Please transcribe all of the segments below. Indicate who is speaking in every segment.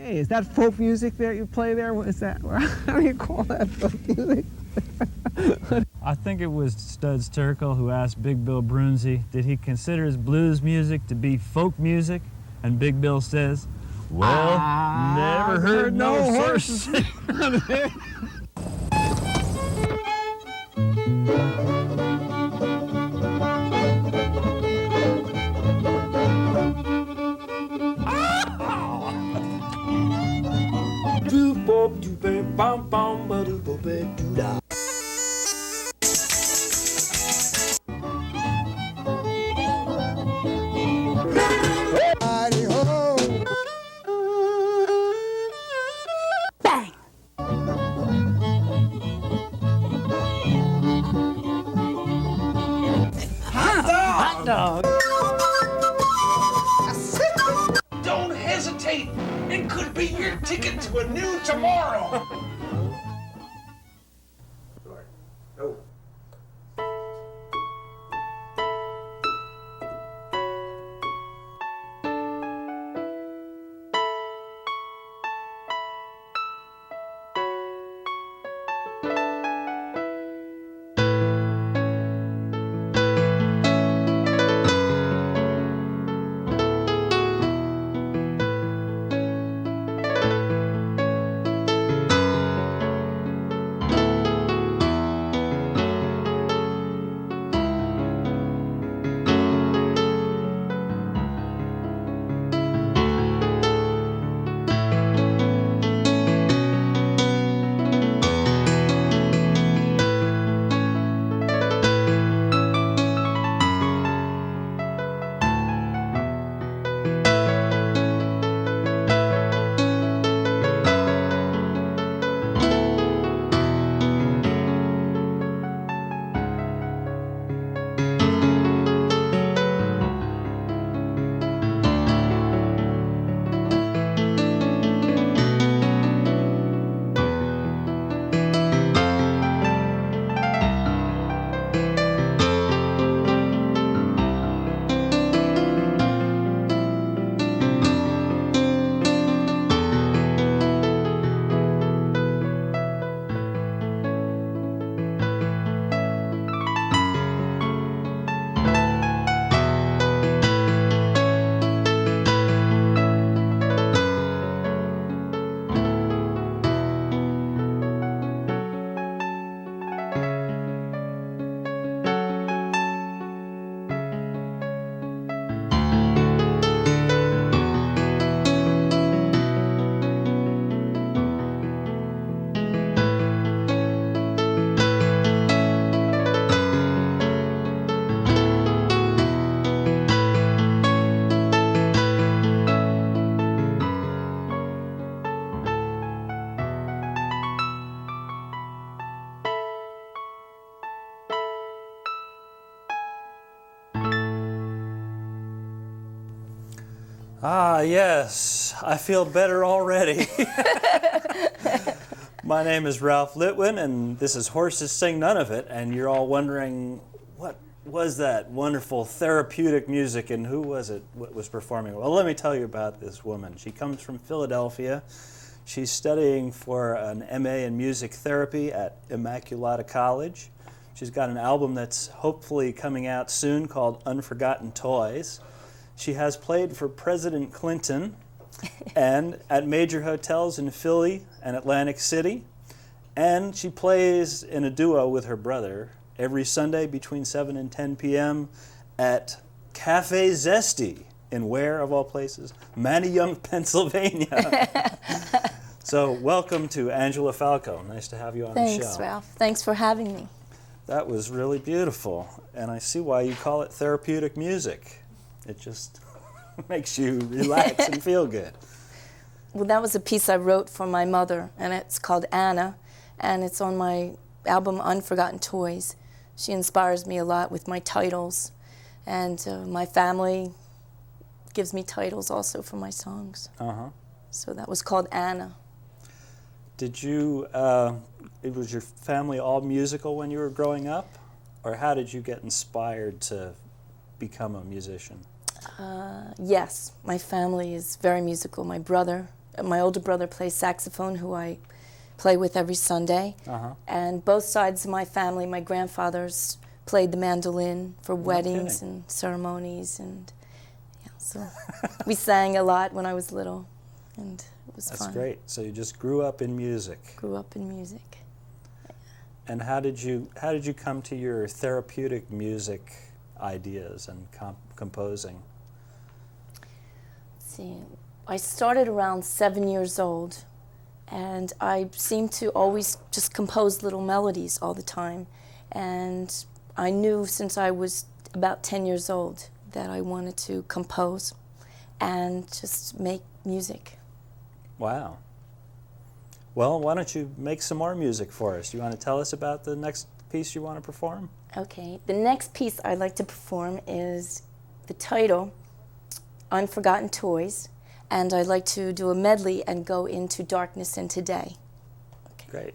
Speaker 1: Hey, is that folk music that you play there? What is that? How do you call that folk music?
Speaker 2: I think it was Studs Terkel who asked Big Bill Brunzi, did he consider his blues music to be folk music? And Big Bill says, well, never heard no horses.
Speaker 3: Bang! Hot dog!
Speaker 4: Don't hesitate! It could be your ticket to a new tomorrow! Oh.
Speaker 5: Ah, yes, I feel better already. My name is Ralph Litwin, and this is Horses Sing None of It, and you're all wondering, what was that wonderful therapeutic music, and who was it what was performing? Well, let me tell you about this woman. She comes from Philadelphia. She's studying for an MA in music therapy at Immaculata College. She's got an album that's hopefully coming out soon called Unforgotten Toys. She has played for President Clinton and at major hotels in Philly and Atlantic City. And she plays in a duo with her brother every Sunday between 7 and 10 p.m. at Cafe Zesty in where, of all places? Manayunk, Pennsylvania. So welcome to Angelo Falco. Nice to have you on the show.
Speaker 3: Thanks, Ralph. Thanks for having me.
Speaker 5: That was really beautiful. And I see why you call it therapeutic music. It just makes you relax and feel good.
Speaker 3: Well, that was a piece I wrote for my mother, and it's called Anna, and it's on my album Unforgotten Toys. She inspires me a lot with my titles, and my family gives me titles also for my songs.
Speaker 5: Uh-huh.
Speaker 3: So that was called Anna.
Speaker 5: Did you, was your family all musical when you were growing up? Or how did you get inspired to become a musician?
Speaker 3: Yes, my family is very musical. My brother my older brother plays saxophone, who I play with every Sunday.
Speaker 5: Uh-huh.
Speaker 3: And both sides of my family, my grandfathers played the mandolin for weddings
Speaker 5: kidding.
Speaker 3: and ceremonies, and yeah, so we sang a lot when I was little, and it was
Speaker 5: That's
Speaker 3: fun.
Speaker 5: great. So you just grew up in music.
Speaker 3: Grew up in music.
Speaker 5: And how did you come to your therapeutic music ideas and composing?
Speaker 3: Let's see, I started around 7 years old, and I seemed to always just compose little melodies all the time. And I knew since I was about 10 years old that I wanted to compose and just make music.
Speaker 5: Wow. Well, why don't you make some more music for us? You want to tell us about the next piece you want to perform?
Speaker 3: Okay, the next piece I'd like to perform is the title, Unforgotten Toys, and I'd like to do a medley and go into Darkness into Day. Okay.
Speaker 5: Great.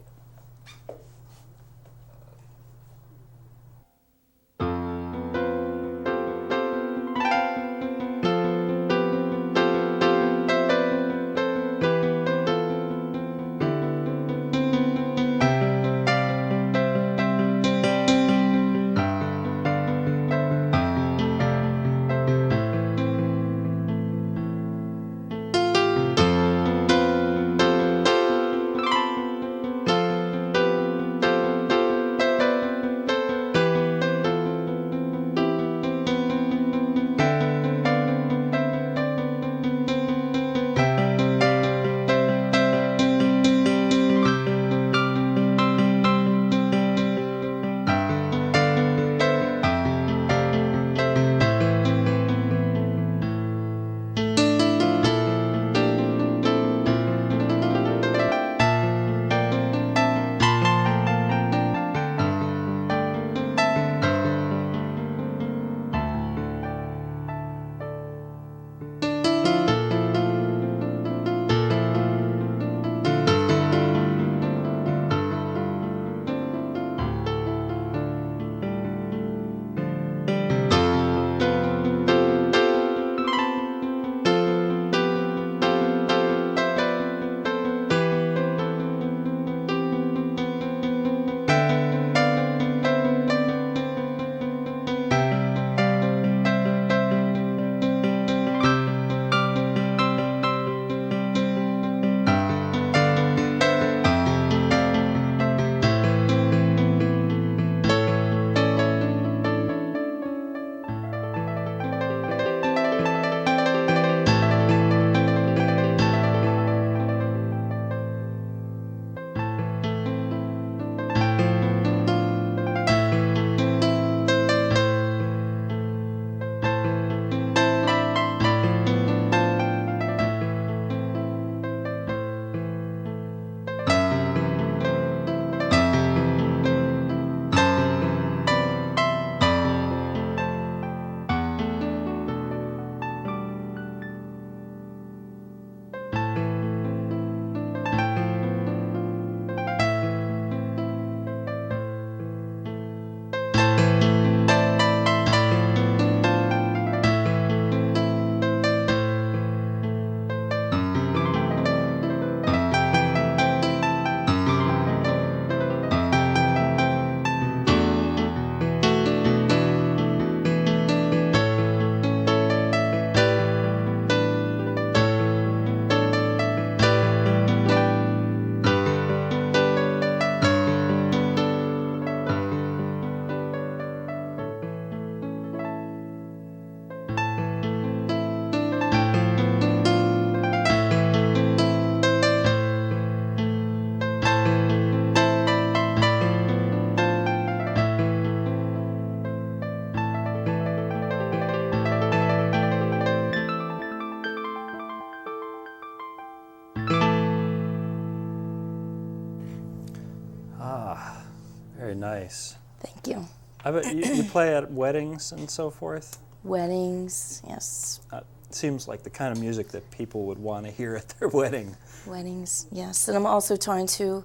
Speaker 5: Very nice.
Speaker 3: Thank you.
Speaker 5: I bet you play at weddings and so forth?
Speaker 3: Weddings, yes.
Speaker 5: Seems like the kind of music that people would want to hear at their wedding.
Speaker 3: Weddings, yes. And I'm also trying to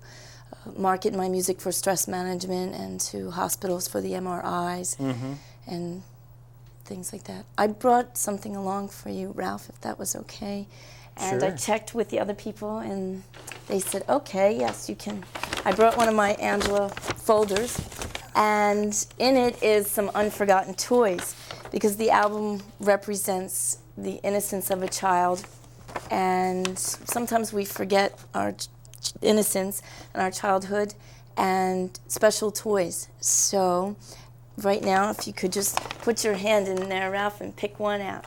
Speaker 3: market my music for stress management and to hospitals for the MRIs and things like that. I brought something along for you, Ralph, if that was okay. And I
Speaker 5: Sure.
Speaker 3: checked with the other people, and they said, okay, yes, you can. I brought one of my Angelo folders, and in it is some unforgotten toys, because the album represents the innocence of a child, and sometimes we forget our innocence and our childhood and special toys. So right now, if you could just put your hand in there, Ralph, and pick one out.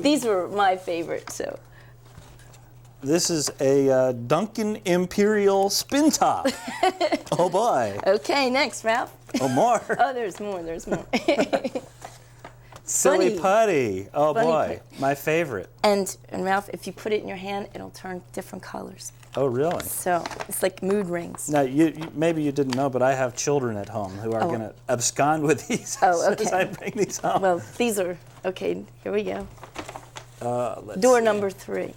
Speaker 3: These were my favorite, so.
Speaker 5: This is a Duncan Imperial spin top. Oh boy.
Speaker 3: Okay, next, Ralph.
Speaker 5: Oh, more.
Speaker 3: Oh, there's more, there's more.
Speaker 5: Silly
Speaker 3: Bunny.
Speaker 5: putty. Oh
Speaker 3: Bunny
Speaker 5: boy,
Speaker 3: put.
Speaker 5: my favorite.
Speaker 3: And Ralph, if you put it in your hand, it'll turn different colors.
Speaker 5: Oh really?
Speaker 3: So it's like mood rings.
Speaker 5: Now, maybe you didn't know, but I have children at home who are
Speaker 3: Oh.
Speaker 5: going to abscond with these
Speaker 3: Oh,
Speaker 5: as soon as
Speaker 3: okay.
Speaker 5: I bring these home.
Speaker 3: Well, these are, okay, here we go.
Speaker 5: Let's
Speaker 3: Door
Speaker 5: see.
Speaker 3: number 3,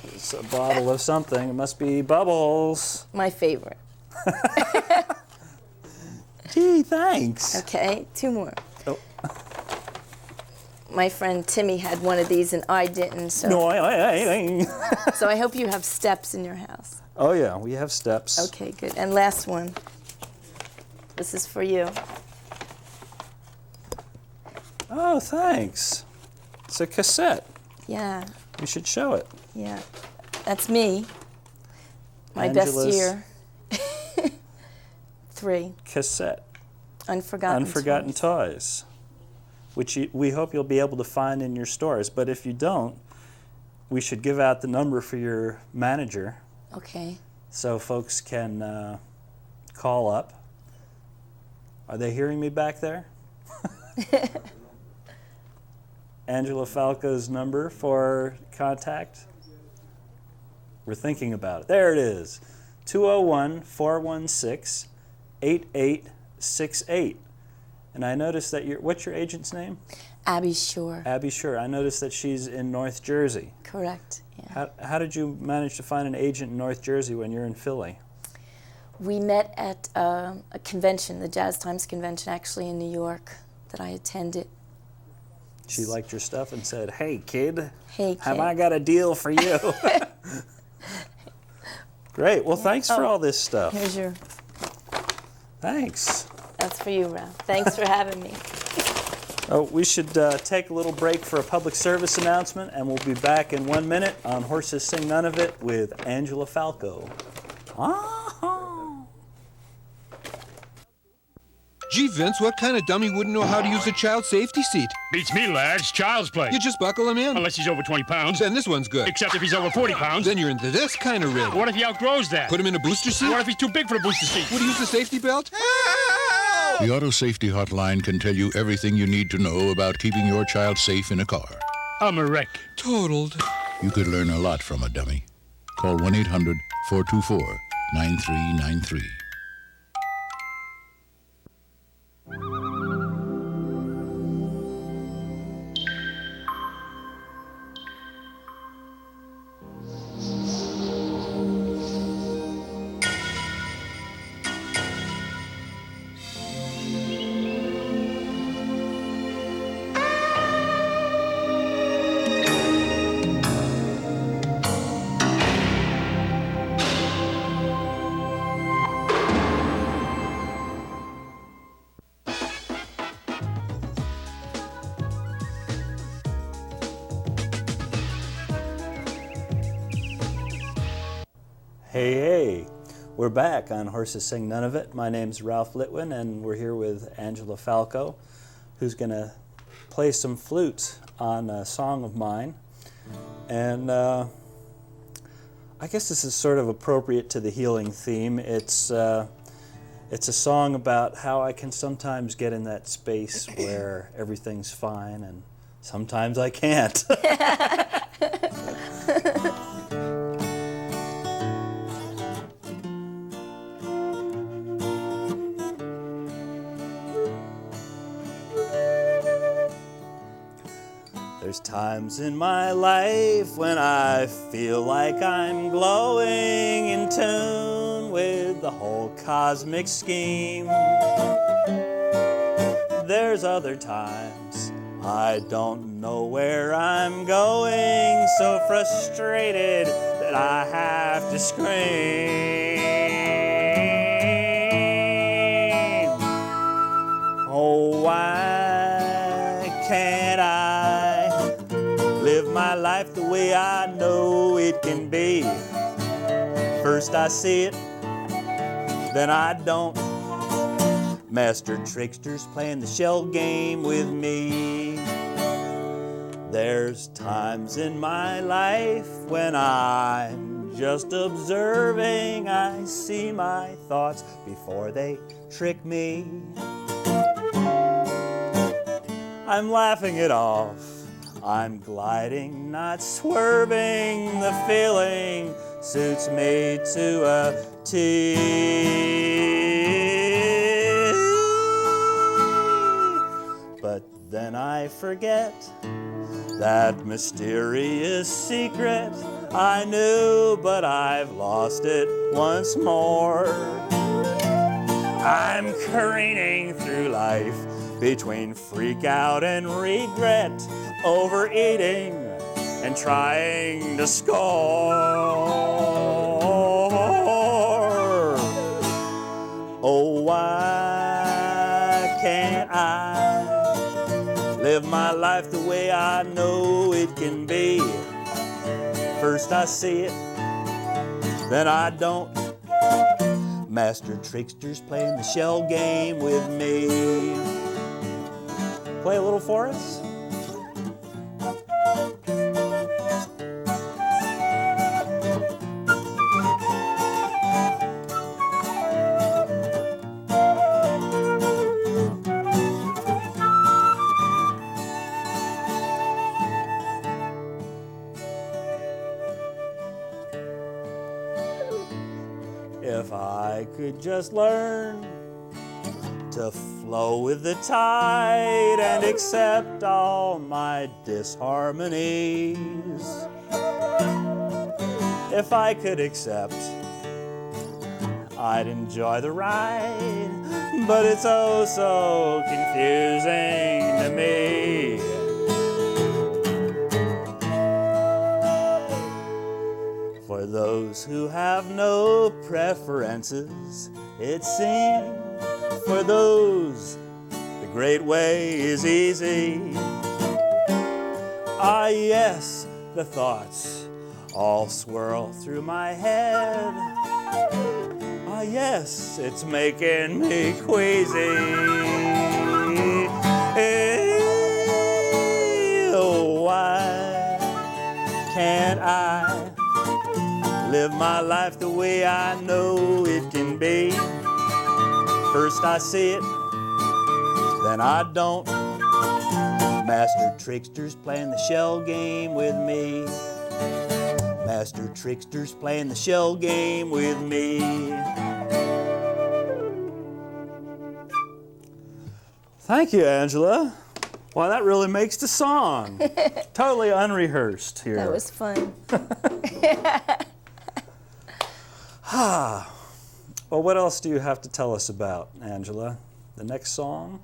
Speaker 5: It's a bottle of something. It must be bubbles.
Speaker 3: my favorite.
Speaker 5: Gee, thanks.
Speaker 3: Okay, 2 more.
Speaker 5: Oh.
Speaker 3: My friend Timmy had one of these and I didn't, so, so I hope you have steps in your house.
Speaker 5: Oh yeah, we have steps.
Speaker 3: Okay, good. And last one. This is for you.
Speaker 5: Oh, thanks. It's a cassette.
Speaker 3: Yeah,
Speaker 5: You should show it.
Speaker 3: yeah. That's me. My best
Speaker 5: Angela's
Speaker 3: year. 3.
Speaker 5: Cassette.
Speaker 3: Unforgotten
Speaker 5: Toys.
Speaker 3: Toys.
Speaker 5: Which we hope you'll be able to find in your stores. But if you don't, we should give out the number for your manager
Speaker 3: Okay.
Speaker 5: so folks can call up. Are they hearing me back there? Angelo Falco's number for contact. We're thinking about it. There it is. 201-416-8868. And I noticed that what's your agent's name?
Speaker 3: Abby Shore.
Speaker 5: Abby Shore. I noticed that she's in North Jersey.
Speaker 3: Correct. Yeah.
Speaker 5: How did you manage to find an agent in North Jersey when you're in Philly?
Speaker 3: We met at a convention, the Jazz Times convention, actually in New York, that I attended.
Speaker 5: She liked your stuff and said, "Hey, kid,
Speaker 3: Hey, kid.
Speaker 5: have I got a deal for you?" Great. Well, thanks for all this stuff.
Speaker 3: Here's your,
Speaker 5: Thanks.
Speaker 3: that's for you, Ralph. Thanks for having me.
Speaker 5: Oh, we should take a little break for a public service announcement, and we'll be back in 1 minute on Horses Sing None of It with Angelo Falco.
Speaker 6: Gee, Vince, what kind of dummy wouldn't know how to use a child safety seat?
Speaker 7: Beats me, lads. Child's play.
Speaker 6: You just buckle him in.
Speaker 7: Unless he's over 20 pounds.
Speaker 6: Then this one's good.
Speaker 7: Except if he's over 40 pounds.
Speaker 6: Then you're into this kind of rig.
Speaker 7: What if he outgrows that?
Speaker 6: Put him in a booster seat?
Speaker 7: What if he's too big for the booster seat?
Speaker 6: Would he use the safety belt?
Speaker 8: The Auto Safety Hotline can tell you everything you need to know about keeping your child safe in a car.
Speaker 7: I'm a wreck.
Speaker 6: Totaled.
Speaker 8: You could learn a lot from a dummy. Call 1-800-424-9393.
Speaker 5: Hey, hey. We're back on Horses Sing None of It. My name's Ralph Litwin, and we're here with Angelo Falco, who's going to play some flute on a song of mine. And I guess this is sort of appropriate to the healing theme. It's a song about how I can sometimes get in that space where everything's fine, and sometimes I can't. There's times in my life when I feel like I'm glowing in tune with the whole cosmic scheme. There's other times I don't know where I'm going, so frustrated that I have to scream. Oh, why can't I live my life the way I know it can be? First I see it, then I don't. Master Trickster's playing the shell game with me. There's times in my life when I'm just observing. I see my thoughts before they trick me. I'm laughing it off. I'm gliding, not swerving. The feeling suits me to a T. But then I forget that mysterious secret I knew, but I've lost it once more. I'm careening through life between freak out and regret, overeating and trying to score. Oh, why can't I live my life the way I know it can be? First I see it, then I don't. Master Trickster's playing the shell game with me. Play a little for us? If I could just learn to flow with the tide and accept all my disharmonies. If I could accept, I'd enjoy the ride, but it's oh so confusing to me. For those who have no preferences, it seems, for those the great way is easy. Ah yes, the thoughts all swirl through my head. Ah yes, it's making me queasy. Oh, why can't I live my life the way I know it can be? First I see it, then I don't. Master Trickster's playing the shell game with me. Master Trickster's playing the shell game with me. Thank you, Angela. Well, that really makes the song. Totally unrehearsed here.
Speaker 3: That was fun.
Speaker 5: Well, what else do you have to tell us about, Angela? The next song?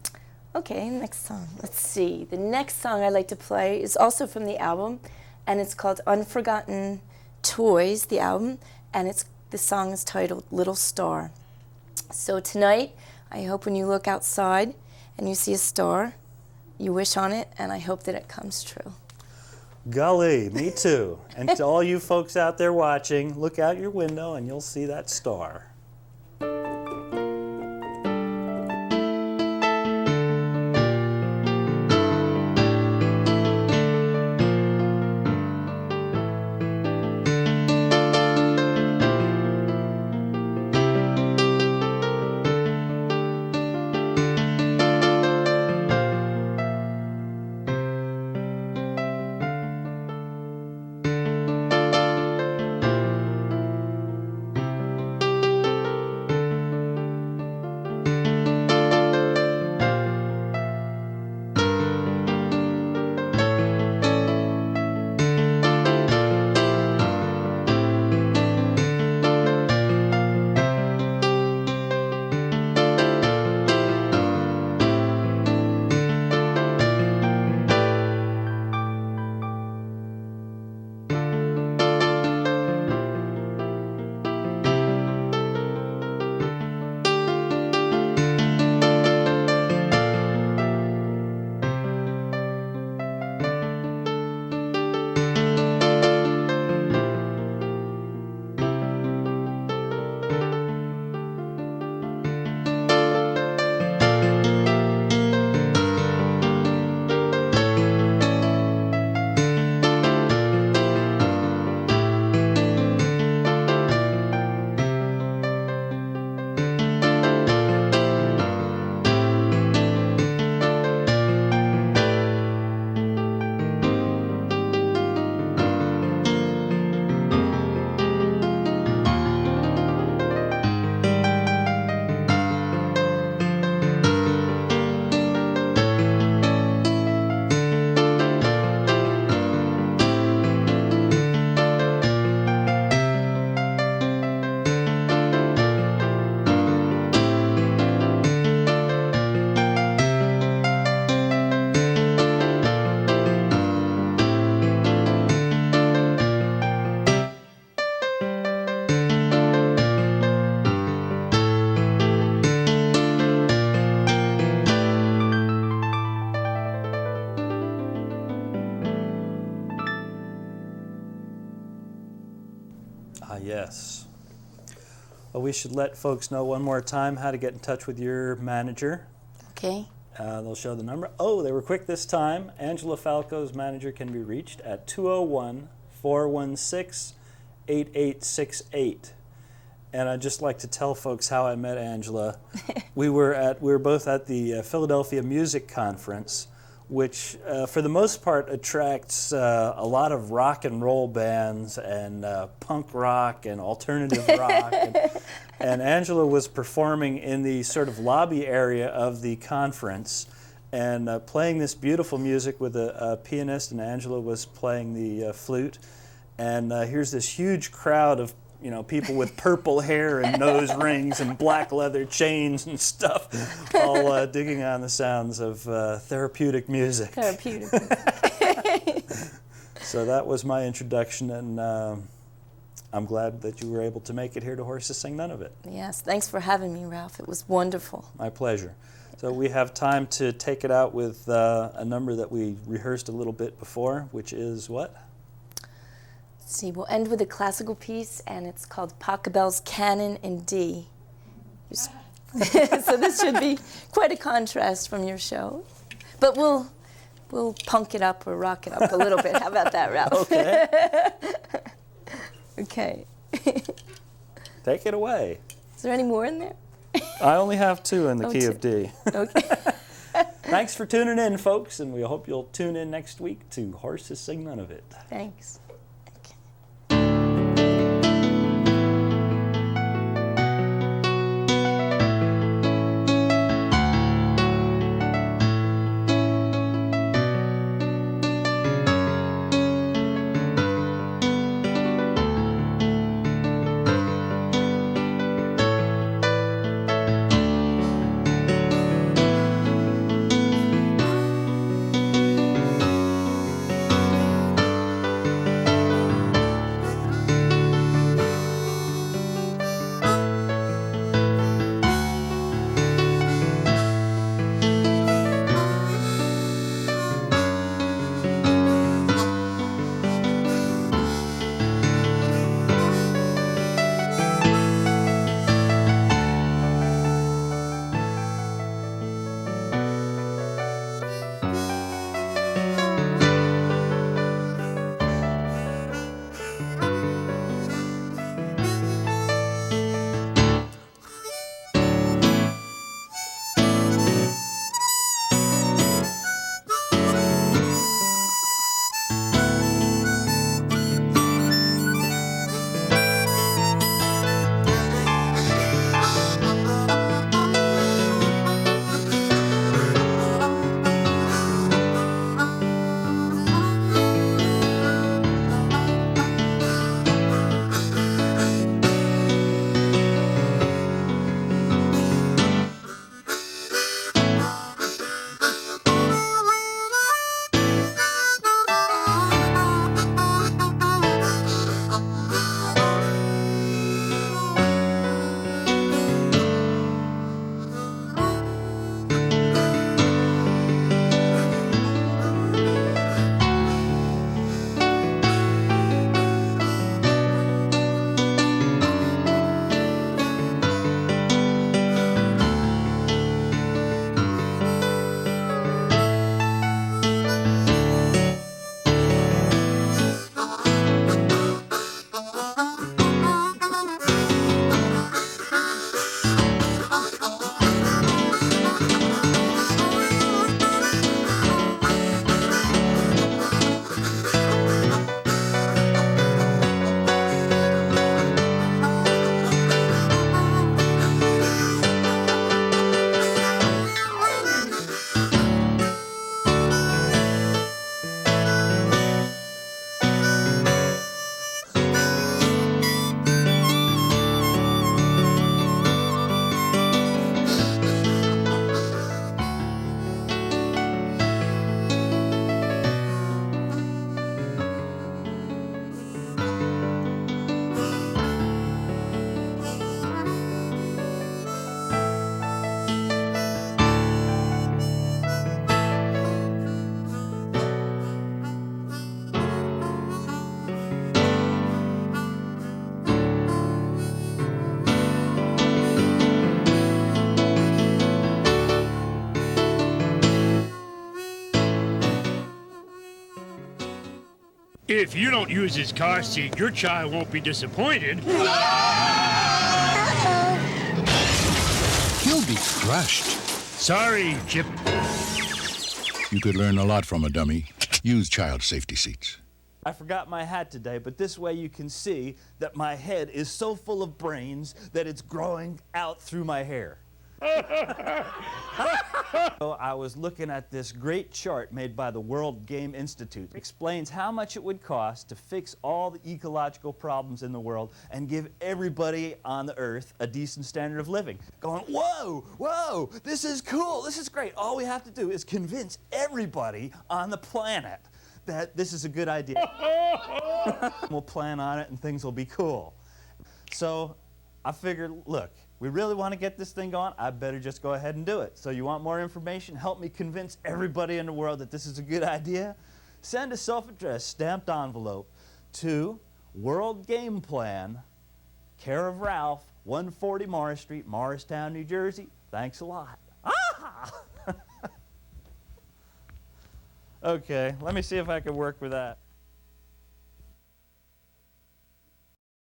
Speaker 3: Okay, next song. Let's see. The next song I like to play is also from the album, and it's called Unforgotten Toys, the album, and the song is titled Little Star. So tonight, I hope when you look outside and you see a star, you wish on it, and I hope that it comes true.
Speaker 5: Golly, me too. And to all you folks out there watching, look out your window and you'll see that star. Ah, yes. Well, we should let folks know one more time how to get in touch with your manager.
Speaker 3: Okay.
Speaker 5: They'll show the number. Oh, they were quick this time. Angelo Falco's manager can be reached at 201-416-8868. And I'd just like to tell folks how I met Angela. We were both at the Philadelphia Music Conference, which for the most part attracts a lot of rock and roll bands and punk rock and alternative rock. And Angela was performing in the sort of lobby area of the conference and playing this beautiful music with a pianist, and Angela was playing the flute. And here's this huge crowd of people with purple hair and nose rings and black leather chains and stuff, all digging on the sounds of therapeutic music.
Speaker 3: Therapeutic.
Speaker 5: So that was my introduction, and I'm glad that you were able to make it here to Horses Sing None of It.
Speaker 3: Yes, thanks for having me, Ralph. It was wonderful.
Speaker 5: My pleasure. So we have time to take it out with a number that we rehearsed a little bit before, which is what?
Speaker 3: Let's see, we'll end with a classical piece, and it's called Pachelbel's Canon in D. So this should be quite a contrast from your show. But we'll punk it up or rock it up a little bit. How about that, Ralph?
Speaker 5: Okay.
Speaker 3: Okay.
Speaker 5: Take it away.
Speaker 3: Is there any more in there?
Speaker 5: I only have 2 in the key of D.
Speaker 3: Okay.
Speaker 5: Thanks for tuning in, folks, and we hope you'll tune in next week to Horses Sing None of It.
Speaker 3: Thanks.
Speaker 7: If you don't use his car seat, your child won't be disappointed.
Speaker 8: He'll be crushed.
Speaker 7: Sorry, Chip.
Speaker 8: You could learn a lot from a dummy. Use child safety seats.
Speaker 5: I forgot my hat today, but this way you can see that my head is so full of brains that it's growing out through my hair. So I was looking at this great chart made by the World Game Institute. It explains how much it would cost to fix all the ecological problems in the world and give everybody on the earth a decent standard of living. Going, whoa, whoa, this is cool, this is great. All we have to do is convince everybody on the planet that this is a good idea. We'll plan on it and things will be cool. So I figured, look, we really want to get this thing going, I better just go ahead and do it. So you want more information? Help me convince everybody in the world that this is a good idea? Send a self-addressed stamped envelope to World Game Plan, care of Ralph, 140 Morris Street, Morristown, New Jersey. Thanks a lot. Ah! Okay, let me see if I can work with that.